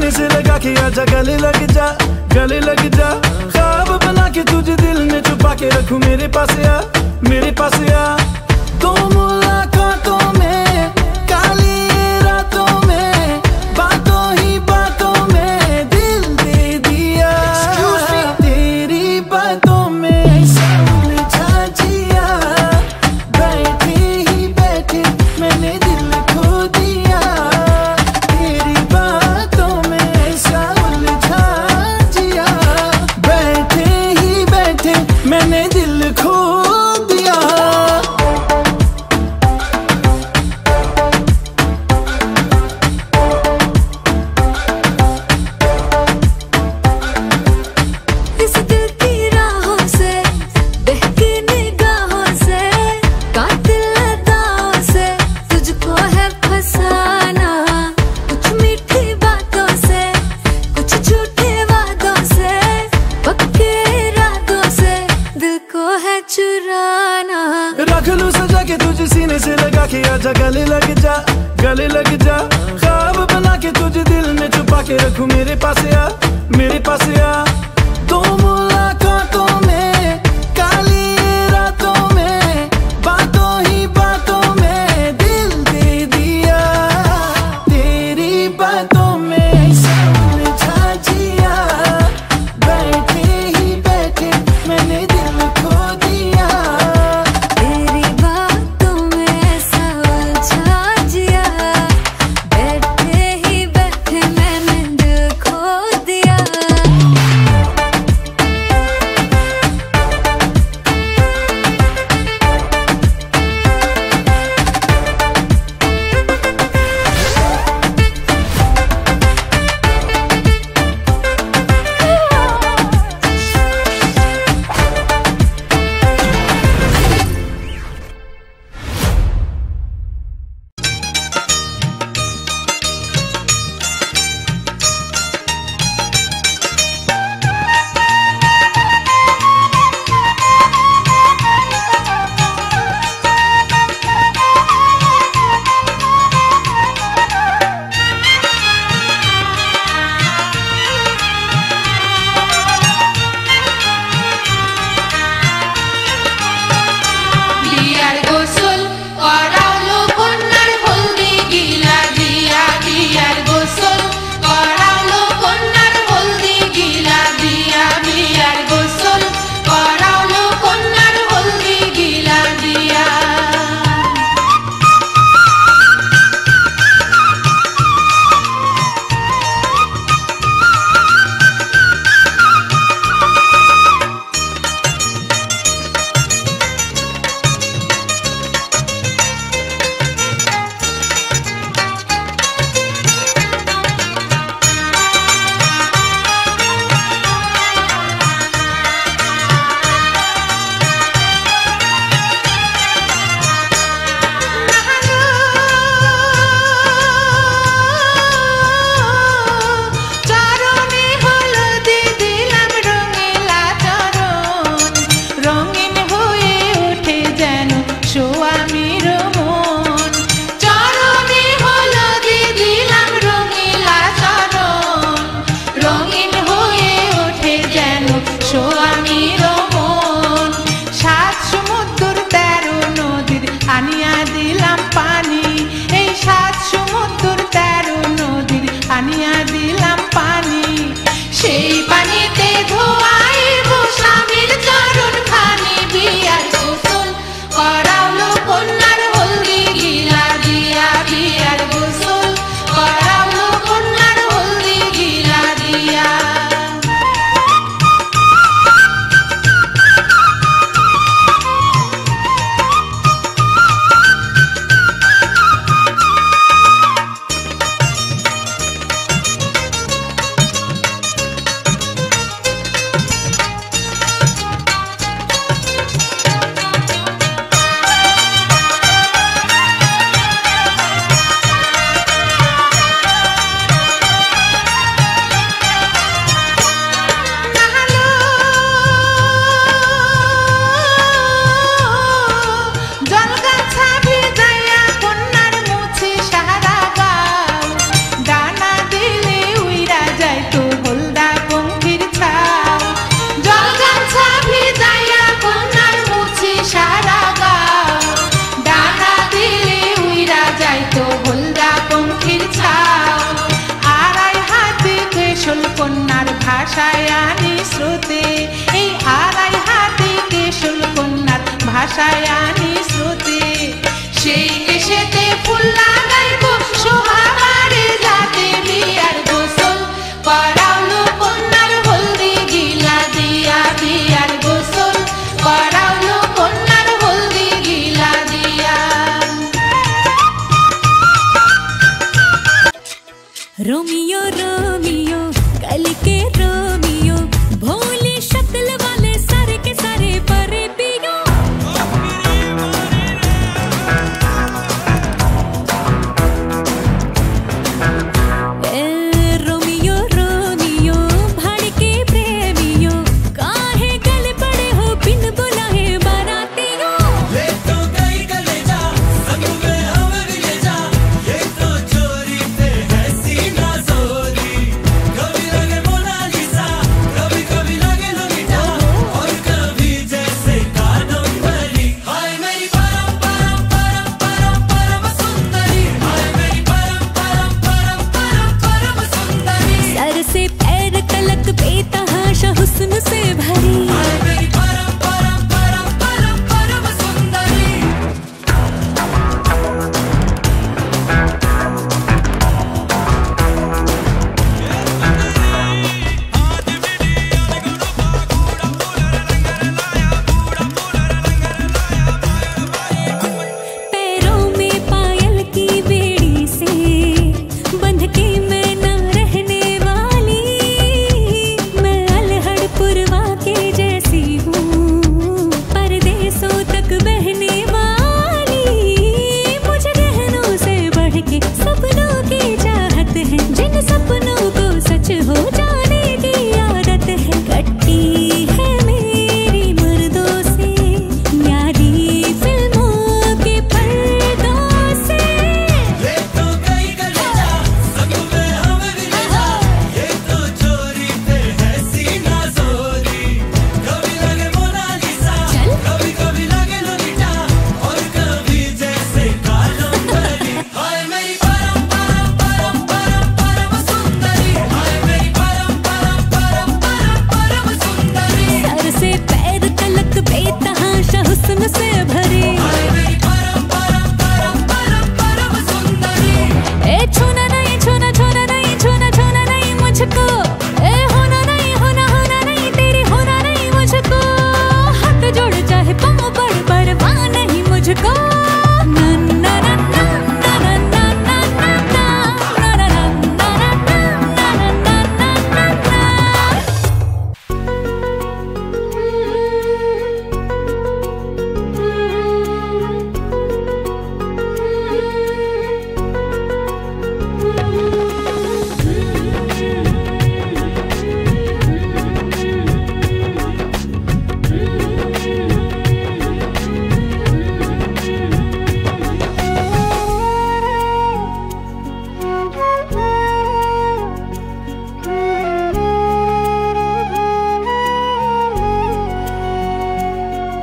सीने से लगा के आजा, गले लग जा, गले लग जा। ख्वाब बना के तुझे दिल में छुपा के रखूं, मेरे पास आ, मेरे पास आ। तो मुलाकातों में, काली रातों में, बातों ही बातों में दिल दे दिया। तेरी बातों में समझा जिया, बैठे ही बैठे मैंने दिल खो दिया। तेरी बातों में समझा जिया, बैठे ही बैठे मैंने दिल खो दिया। इस दिल की राहों से, बहकी निगाहों से, कातिल अदाओं से तुझको है फसाना। कुछ मीठी बातों से, कुछ झूठे वादों से, पक्के इरादों से दिल को है चुराना। रख लूं सजा के तुझे सीने से लगा के आजा, गले लग जा, गले लग जा। ख्वाब बना के तुझे दिल में छुपा के रखूं, मेरे पास आ, मेरे पास आ। तो मुलाकातों में, काली रातों में, बातों ही बातों में दिल दे दिया। तेरी बातों में समझा जिया, बैठे ही बैठे मैंने दिल खो दिया। तेरी बातों में ऐसा उलझा जिया, बैठे ही बैठे मैंने दिल खो दिया। ভাষায় আনি শ্রুতি সেই কেশেতে ফুল লাগাইব সোহাবারে যাতে বিয়ার গোসল করাউলো কন্যার হলদি গিলা দিয়া বিয়ার গোসল করাউলো কন্যার হলদি গিলা দিয়া रोमियो रोमियो कल के रोमियो भोली शक्ल वाले सारे के सारे परे पियो रोमियो रोमियो भड़के प्रेमियो काहे गले पड़े हो बिन बुलाए बारातियों ले तो गई गले जा संग में हमें ले जा ये तो चोरी पे है सीना जोरी कभी लगे मोनालिसा कभी कभी लगे लोलिटा और कभी जैसे कादम्बरी हाय मेरी परम परम परम परम परम सुंदरी हाय मेरी परम परम परम परम परम सुंदरी सर से पैर तलक बेतहाशा हुस्न से भरी हाय मेरी परम परम परम परम परम सुंदरी पैरों में पायल की बेड़ी से बंध के मैं ना रहने वाली मैं अलहड़ पुरवा के जैसी हूँ परदेसों तक बहने वाली मुझे रहनों से बढ़ के सपनों की चाहत है जिन सपनों को सच हो जाने की आदत है कट्टी है मेरी मर्दों से न्यारी फिल्मों के पर्दों से ले तो गई गले जा संग में हमें ले जा ये तो चोरी पे है सीना जोरी कभी लगे मोनालिसा चल। कभी कभी लगे लोलिटा और कभी जैसे कादम्बरी हाय मेरी परम परम परम परम परम सुंदरी हाय मेरी परम परम परम परम परम सुंदरी सर से पैर तलक बेतहाशा हुस्न से भरी हाय मेरी परम परम परम परम परम सुंदरी ए छूना नहीं छूना छूना नहीं छूना छूना नहीं मुझको ए होना नहीं तेरी होना नहीं मुझको हाथ जोड़ चाहे पाँव बड़ बड़वा नहीं मुझको ना ना ना ना ना ना ना ना ना ना ना ना ना ना ना ना ना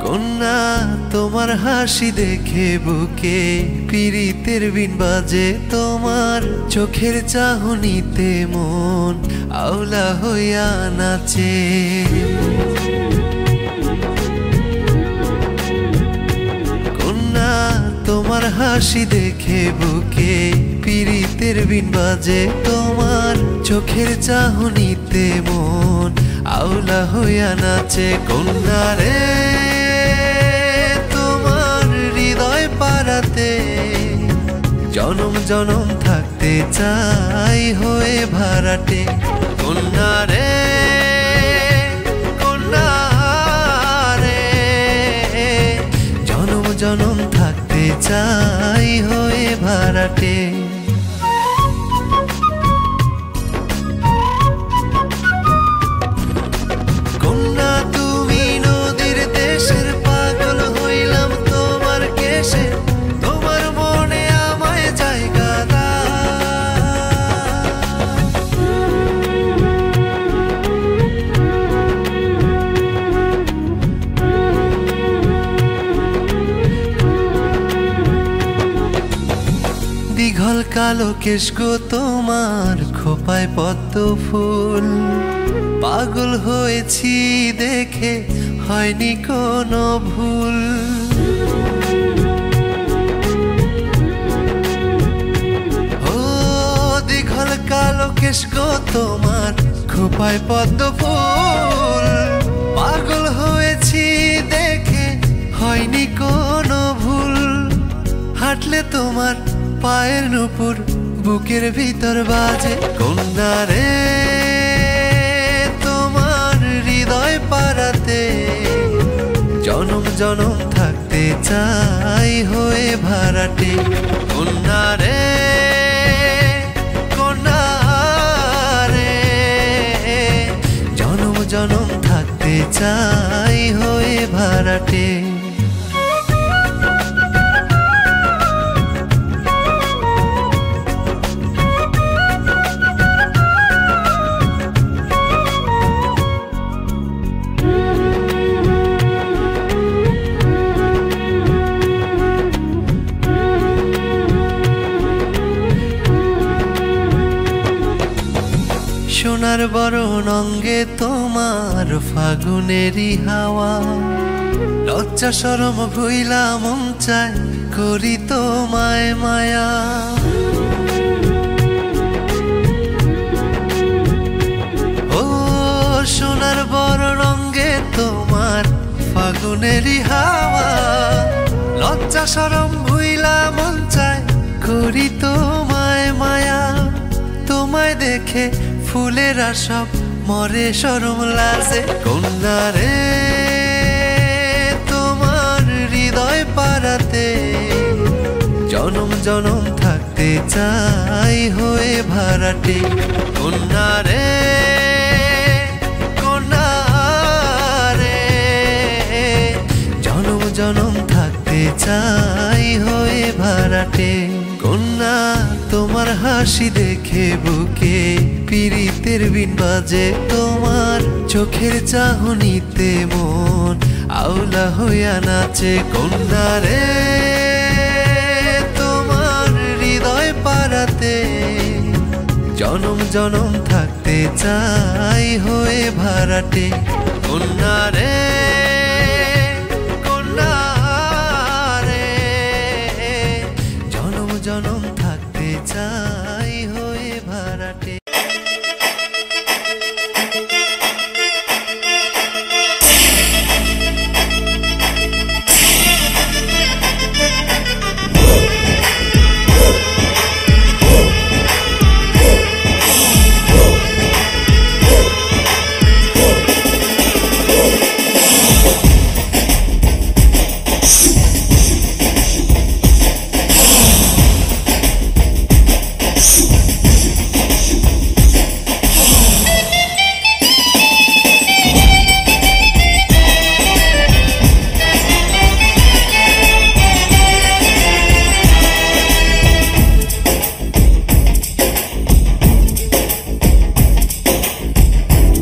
কন্যা তোমার হাসি দেখে বুকে পীড়িতের বিন বাজে তোমার চোখের চাহনিতে মন আওলা হইয়া নাচে কন্যা তোমার হাসি দেখে বুকে পীড়িতের বিন বাজে তোমার চোখের চাহনিতে মন আওলা হইয়া নাচে কন্যা রে তোমার হৃদয় পারাতে জনম জনম থাকতে চাই হয়ে ভাড়াটে কন্যা রে কন্যা রে জনম জনম থাকতে চাই হয়ে ভাড়াটে কন্যা তুমি নদীর দেশের পাগল হইলাম তোমার কেশে তোমার মনে আমায় জায়গা দীঘল কালো কেশ গো তোমার খোপায় পদ্ম ফুল পাগল হয়েছি দেখে হয়নি কোনো ভুল পরিবেশ গো তোমার খোপায় পদ্ম ফুল পাগল হয়েছি দেখে হয়নি কোনো ভুল হাঁটলে তোমার পায়ের নুপুর বুকের ভিতর বাজে কন্যা রে তোমার হৃদয় পারাতে জনম জনম থাকতে চাই হয়ে ভাড়াটে কন্যা রে কন্যা রে জনম জনম থাকতে চাই হয়ে ভাড়াটে সোনার বরণ অঙ্গে তোমার ফাগুনেরই হাওয়া লজ্জা শরম ভুইলা মন চায় করি তোমায় মায়া ও সোনার বরণ অঙ্গে তোমার ফাগুনেরই হাওয়া লজ্জা শরম ভুইলা মন চায় করি তোমায় মায়া তোমায় দেখে ফুলেরা সব মরে শরম লাজে কন্যা রে তোমার হৃদয় পারাতে জনম জনম থাকতে চাই হয়ে ভাড়াটে কন্যা রে কন্যা রে জনম জনম থাকতে চাই হয়ে ভাড়াটে কন্যা তোমার হাসি দেখে বুকে পীড়িতের বিন বাজে তোমার চোখের চাহনিতে মন আউলা হইয়া নাচে কন্যা রে তোমার হৃদয় পারাতে জনম জনম থাকতে চাই হয়ে ভাড়াটে কন্যা রে কন্যা রে জনম জনম থাকতে চাই হয়ে ভাড়াটে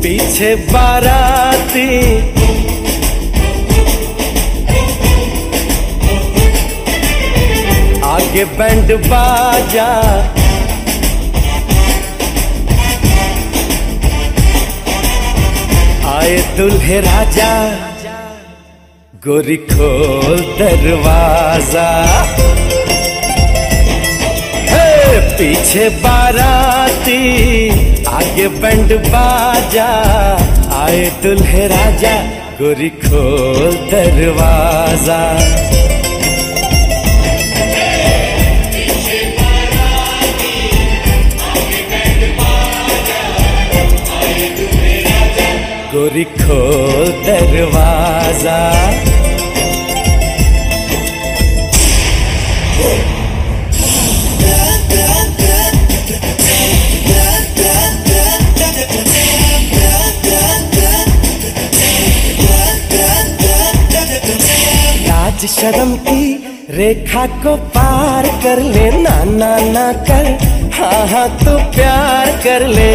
पीछे बाराती आगे बैंड बाजा आए दुल्हे राजा गोरी खोल दरवाजा पीछे बाराती आगे बैंड बाजा आए दुल्हे राजा गोरी खोल दरवाजा गोरी खोल दरवाजा लाज शर्म की रेखा को पार कर ले ना ना ना कर हाँ हाँ तू प्यार कर ले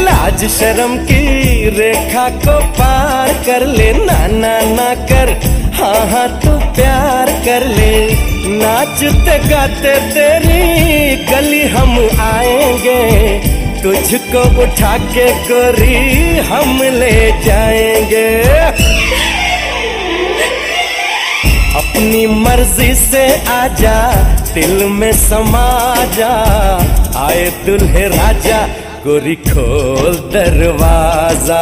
लाज शर्म की रेखा को पार कर ले ना ना ना कर हाँ हाँ तू प्यार कर ले नाचते गाते तेरी गली हम आएंगे तुझको उठा के गोरी हम ले जाएंगे अपनी मर्जी से आजा दिल में समा जा, आए दुल्हे राजा, गोरी खोल दरवाजा।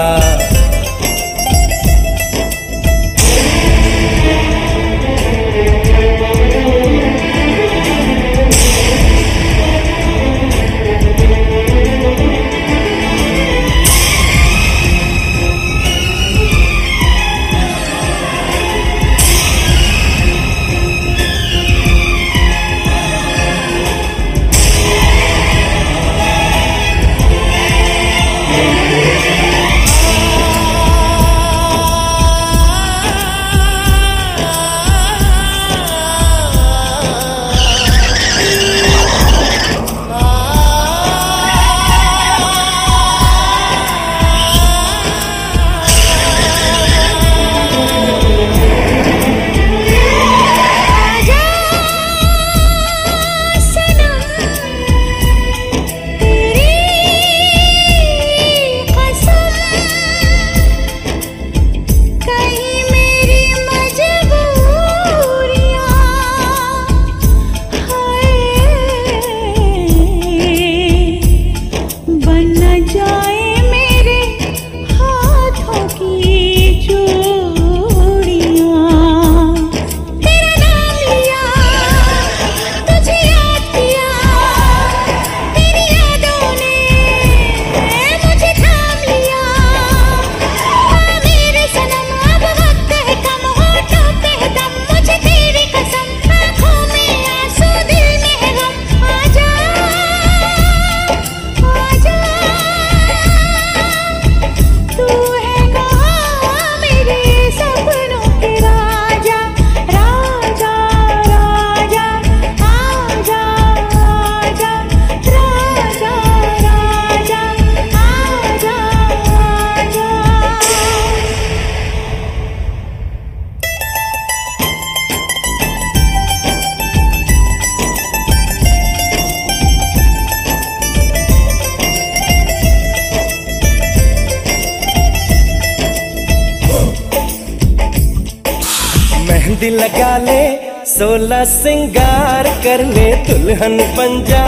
मेहंदी लगा ले, 16 सिंगार कर ले, दुल्हन बन जा,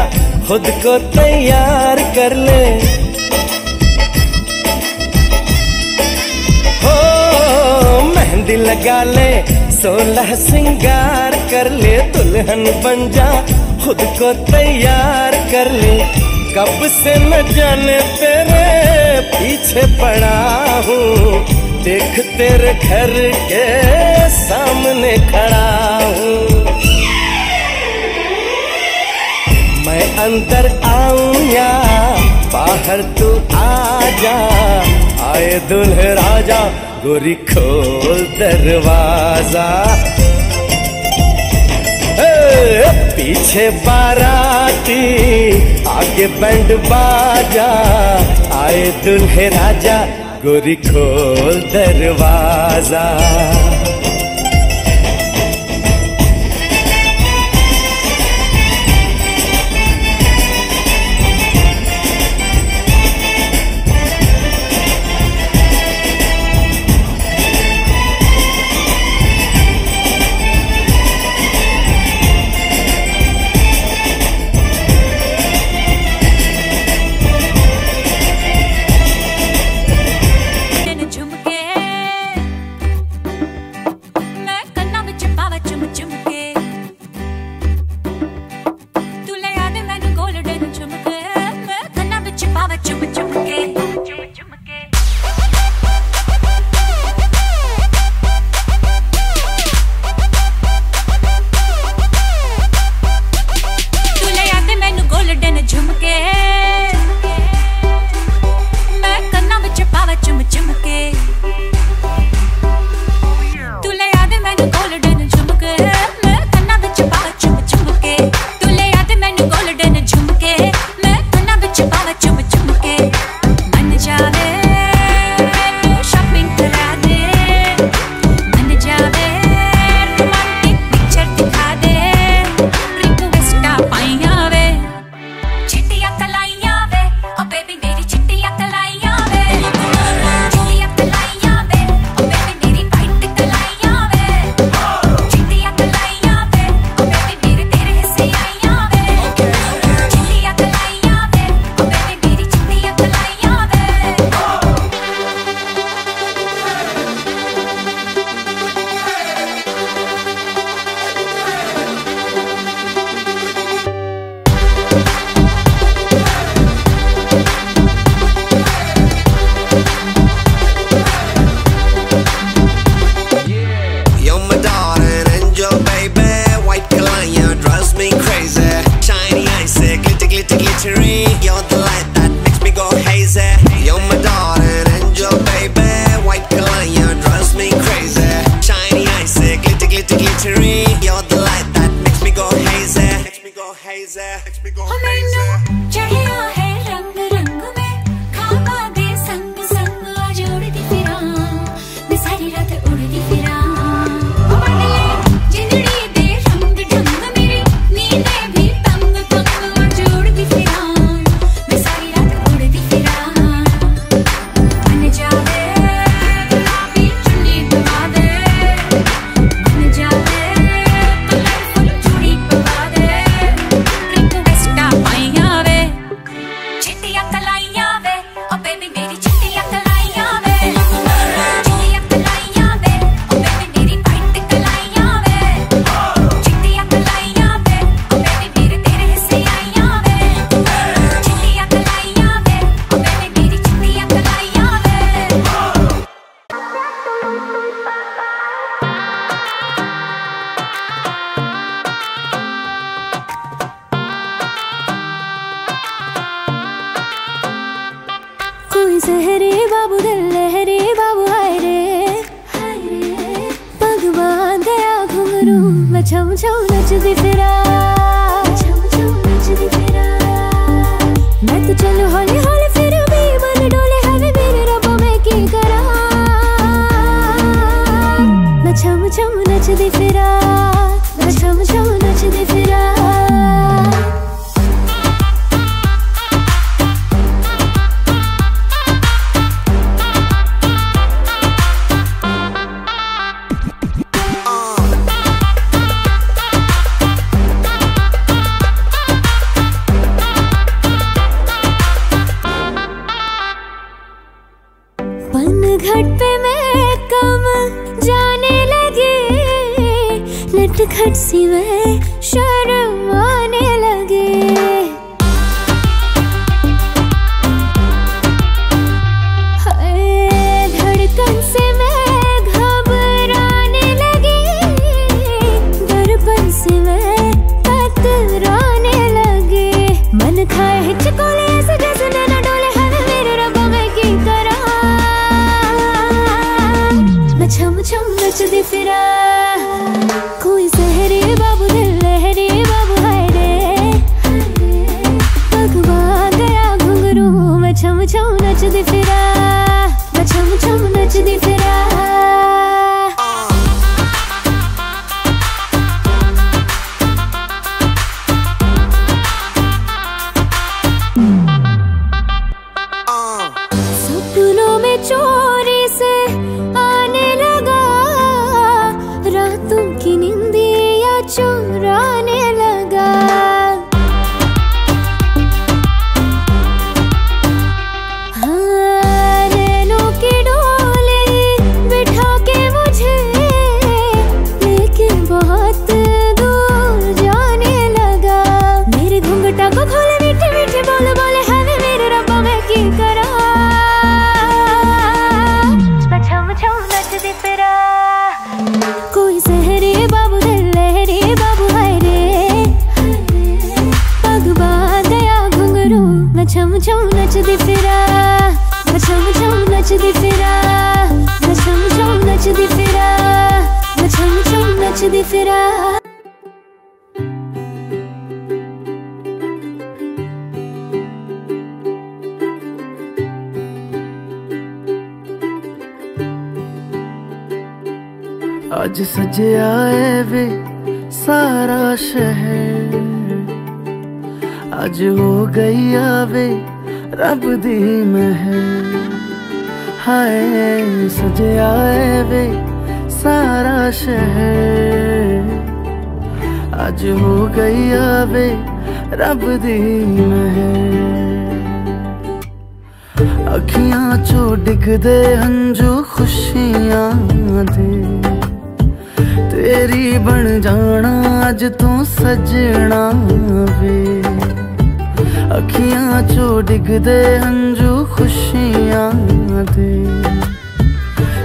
खुद को तैयार कर ले। हो मेहंदी लगा ले, 16 सिंगार कर ले, दुल्हन बन जा, खुद को तैयार कर ले। कब से न जाने तेरे पीछे पड़ा हूँ, देख तेरे घर के सामने खड़ा हूँ। मैं अंदर आऊं या बाहर तू आ जा, आए दुल्हे राजा, गोरी खोल दरवाजा। पीछे बाराती, आगे बैंड बाजा, आए दुल्हे राजा, गोरी खोल दरवाजा। पनघट पे मैं कम जाने लगे, नटखट सी मैं शर्माने लगे। धड़कन से मैं घबराने लगी, दर्पण से मैं कतराने लगे। मन खाए हिचकोले ऐसे जैसे नैना डोले, है मेरे रब्बा मैं की करा। मैं छम छम नचदी फिरा, कोई सहरी बाबू दिल लहरी बाबू हाय रे। पगवा गया घुंघरू, मैं छम छम नचदी फिरा, मैं छम छम नचदी फिरा। सपनों में चोरी से आने लगा, रातों की नींदियाँ चुराने लगा। हाँ, नैनों की डोली बिठा के मुझे लेके बहुत दूर जाने लगा। मेरे घूंघटा को खोले मीठे मीठे बोले बोले, है मेरे रब्बा मैं की करा। मैं छम छम नचदी फिरा, कोई सहरी बाबू दिल लहरी बाबू हाय रे। पगवा गया घुंघरू, मैं छम छम नचदी फिरा, मैं छम छम नचदी फिरा, मैं छम छम नचदी फिरा, मैं छम छम नचदी फिरा। आज सजया है वे सारा शहर, आज हो गई आवे रब दी महर। हाय सजया है वे सारा शहर, आज हो गई आवे रब दी महर। अखियां चो डिगदे हंजू खुशियां दे, तेरी बन जाना अज तू सजना वे। अखियां चो डिगदे हंजू खुशियां दे,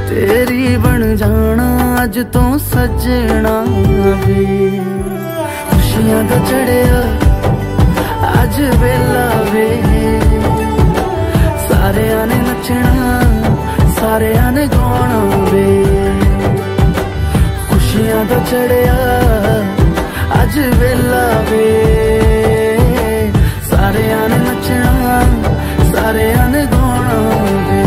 तेरी बन जाना अज तू सजना वे। खुशियां दा चढ़िया अज वेला वे, सारेयां ने नचना सारेयां ने गाना वे। खुशियां दा चढ़िया अज वेला वे, सारेयां ने नचना सारेयां ने गाना वे।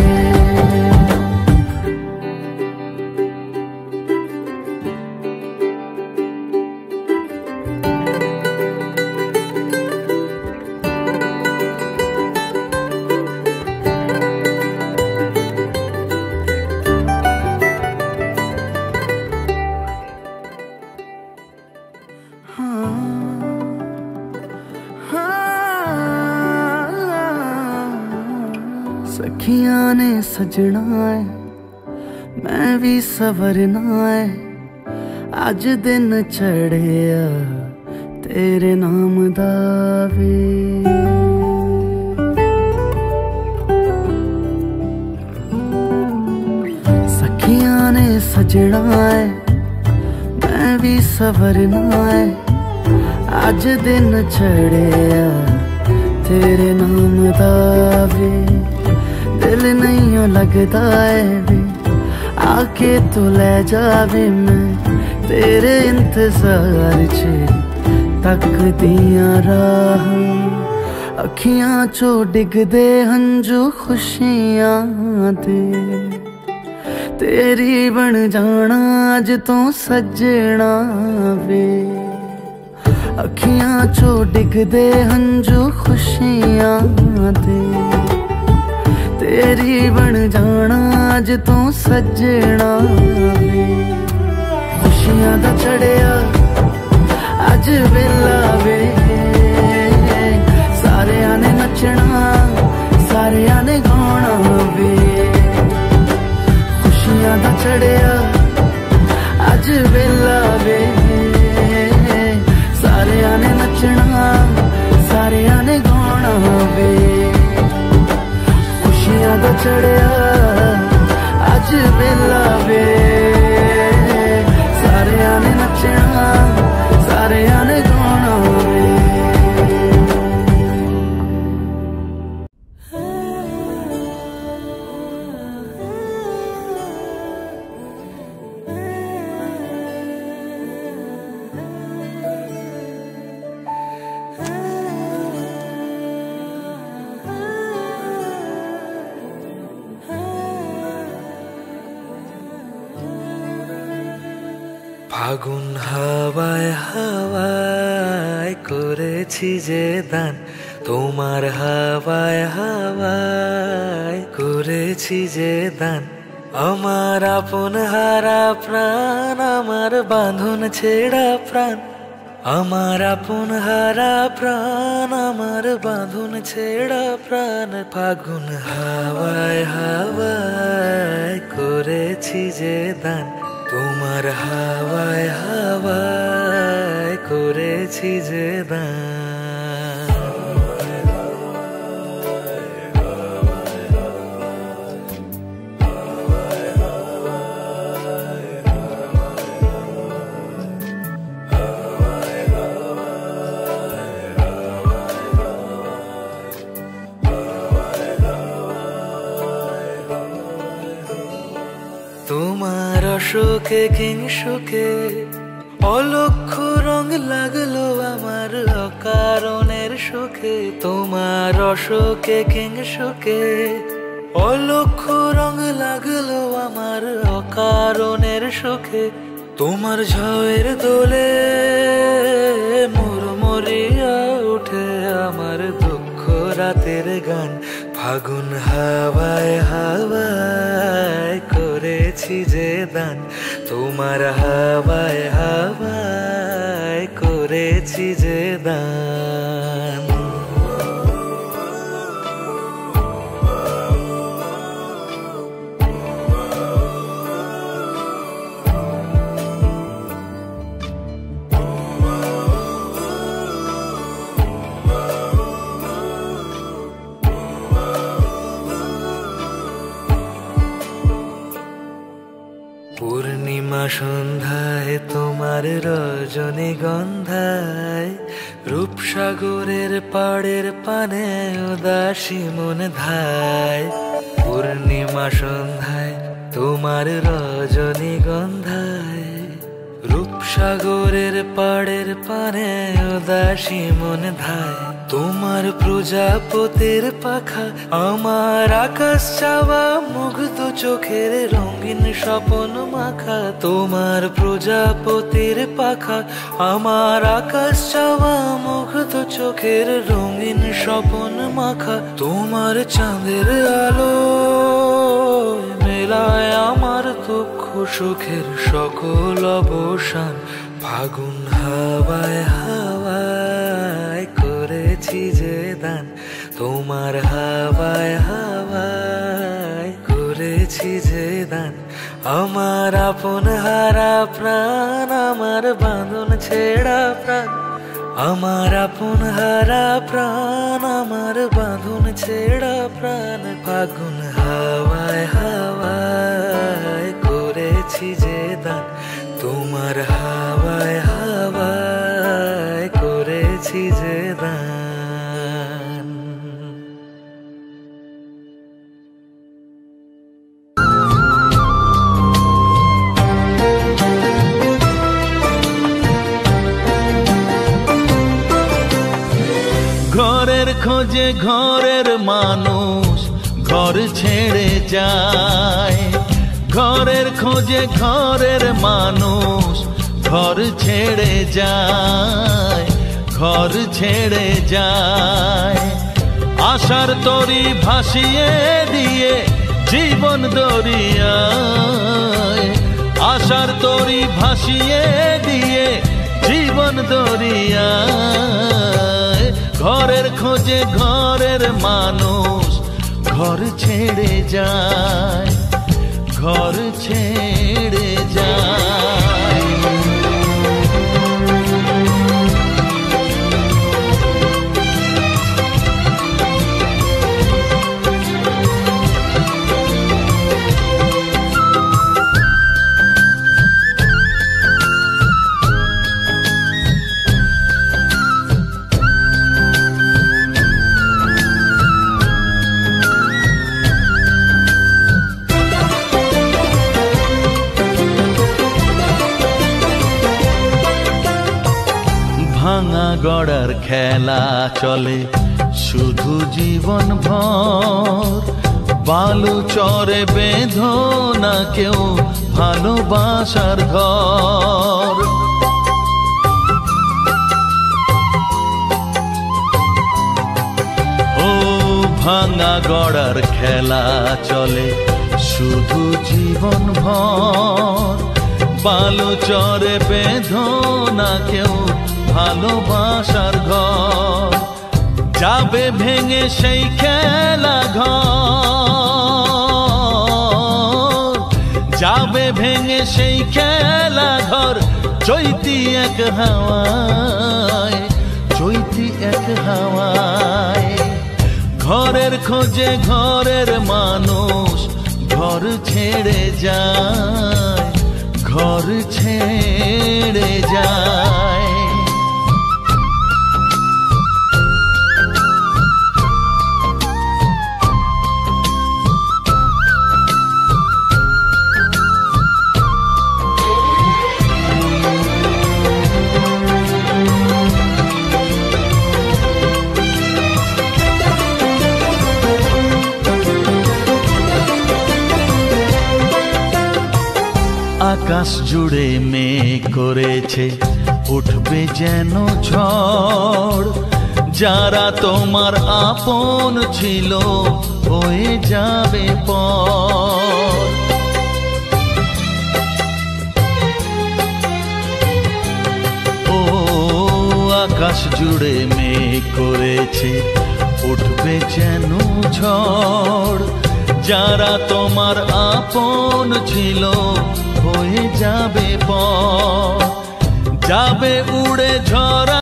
सखियां ने सजना है, मैं भी सवरना है। अज दिन चढ़िया तेरे नाम दा वे। सखियां ने सजना है, मैं भी सवरना है। अज दिन चढ़िया तेरे नाम दा वे। दिल नहीं लगता है वे, आके तो ले जावे। मैं तेरे इंतजार च तकदियां राह, अखियां चो डिगदे हंजू खुशियां दे। तेरी बन जाना अज तो सजना वे। अखियां चो डिगदे हंजू खुशियां दे, तेरी बन जाना अज तू सजना वे। खुशियां दा चढ़िया अज वेला वे, सारेयां ने नचना सारेयां ने गाना वे। ফাগুন হাওয়ায় হাওয়ায় করেছি যে দান, তোমার হাওয়ায় হাওয়ায় করেছি যে দান। আমার আপন হারা প্রাণ, আমার বাঁধন ছেঁড়া প্রাণ, আমার আপন হারা প্রাণ, আমার বাঁধন ছেঁড়া প্রাণ। ফাগুন হাওয়ায় হাওয়ায় করেছি যে দান, তোমার হাওয়ায় হাওয়ায় করেছি যে দান। তোমার অশোকে কিংসুকে অলক্ষ রং লাগলো আমার অকারণের সুখে। তোমার অশোকে কিংসুকে অলক্ষ রং লাগলো আমার অকারণের সুখে। তোমার ঝড়ের দোলে মুড়মুড়িয়া উঠে আমার দুঃখ রাতের গান। ফাগুন হাওয়ায় হাওয়ায় করেছি যে দান, তোমার হাওয়ায় হাওয়ায় করেছি যে দান। পূর্ণিমা সন্ধ্যায় তোমার রজনীগন্ধায়, রূপসাগরের পাড়ের পানে উদাসী মন ধায়। পূর্ণিমা সন্ধ্যায় তোমার রজনীগন্ধায়, রূপসাগরের পাড়ের পানে উদাসী মন ধায়। তোমার প্রজাপতির পাখা আমার আকাশ চাওয়া মুগ্ধ চোখের রঙিন স্বপ্ন মাখা। তোমার প্রজাপতির পাখা আমার আকাশ চাওয়া মুগ্ধ চোখের রঙিন স্বপ্ন মাখা। তোমার চাঁদের আলো মেলায় আমার দুঃখ সুখের সকল অবসান। ফাগুন হাওয়ায় হাওয়ায় করেছি যে দান, তোমার হাওয়ায় হাওয়ায় করেছি যে দান। আমার আপন হারা প্রাণ, আমার বাঁধন ছেঁড়া প্রাণ, আমার আপন হারা প্রাণ, আমার বাঁধন ছেঁড়া প্রাণ। ফাগুন হাওয়ায় হাওয়ায় করেছি যে দান, তোমার হাওয়ায় হাওয়ায় করেছি যে দান। ঘরের খোঁজে ঘরের মানুষ ঘর ছেড়ে যায়, ঘরের খোঁজে ঘরের মানুষ ঘর ছেড়ে যায়, ঘর ছেড়ে যায়। আশার তরি ভাসিয়ে দিয়ে জীবন দরিয়ায়, আশার তরি ভাসিয়ে দিয়ে জীবন দরিয়ায়। ঘরের খোঁজে ঘরের মানুষ ঘর ছেড়ে যায়, ঘর ছেড়ে যায়। ভাঙা গড়ার খেলা চলে শুধু জীবন ভর, বালু চরে বেঁধো না কেউ ভালোবাসার ঘর। ভাঙা গড়ার খেলা চলে শুধু জীবন ভর। বালুচরে বেঁধো না কেউ ভালোবাসার ঘর, যাবে ভেঙে সেই খেলা ঘর, যাবে ভেঙে সেই খেলা ঘর। চৈতি এক হাওয়ায়, চৈতি এক হাওয়ায়, ঘরের খোঁজে ঘরের মানুষ ঘর ছেড়ে যায়, ঘর ছেড়ে যায়। আকাশ জুড়ে মেঘ করেছে উঠবে যেন ঝড়। যারা তোমার আপন ছিল হয়ে যাবে পর। ও আকাশ জুড়ে মেঘ করেছে উঠবে যেন ঝড়। যারা তোমার আপন ছিল হয়ে যাবে পর, যাবে উড়ে ঝরা।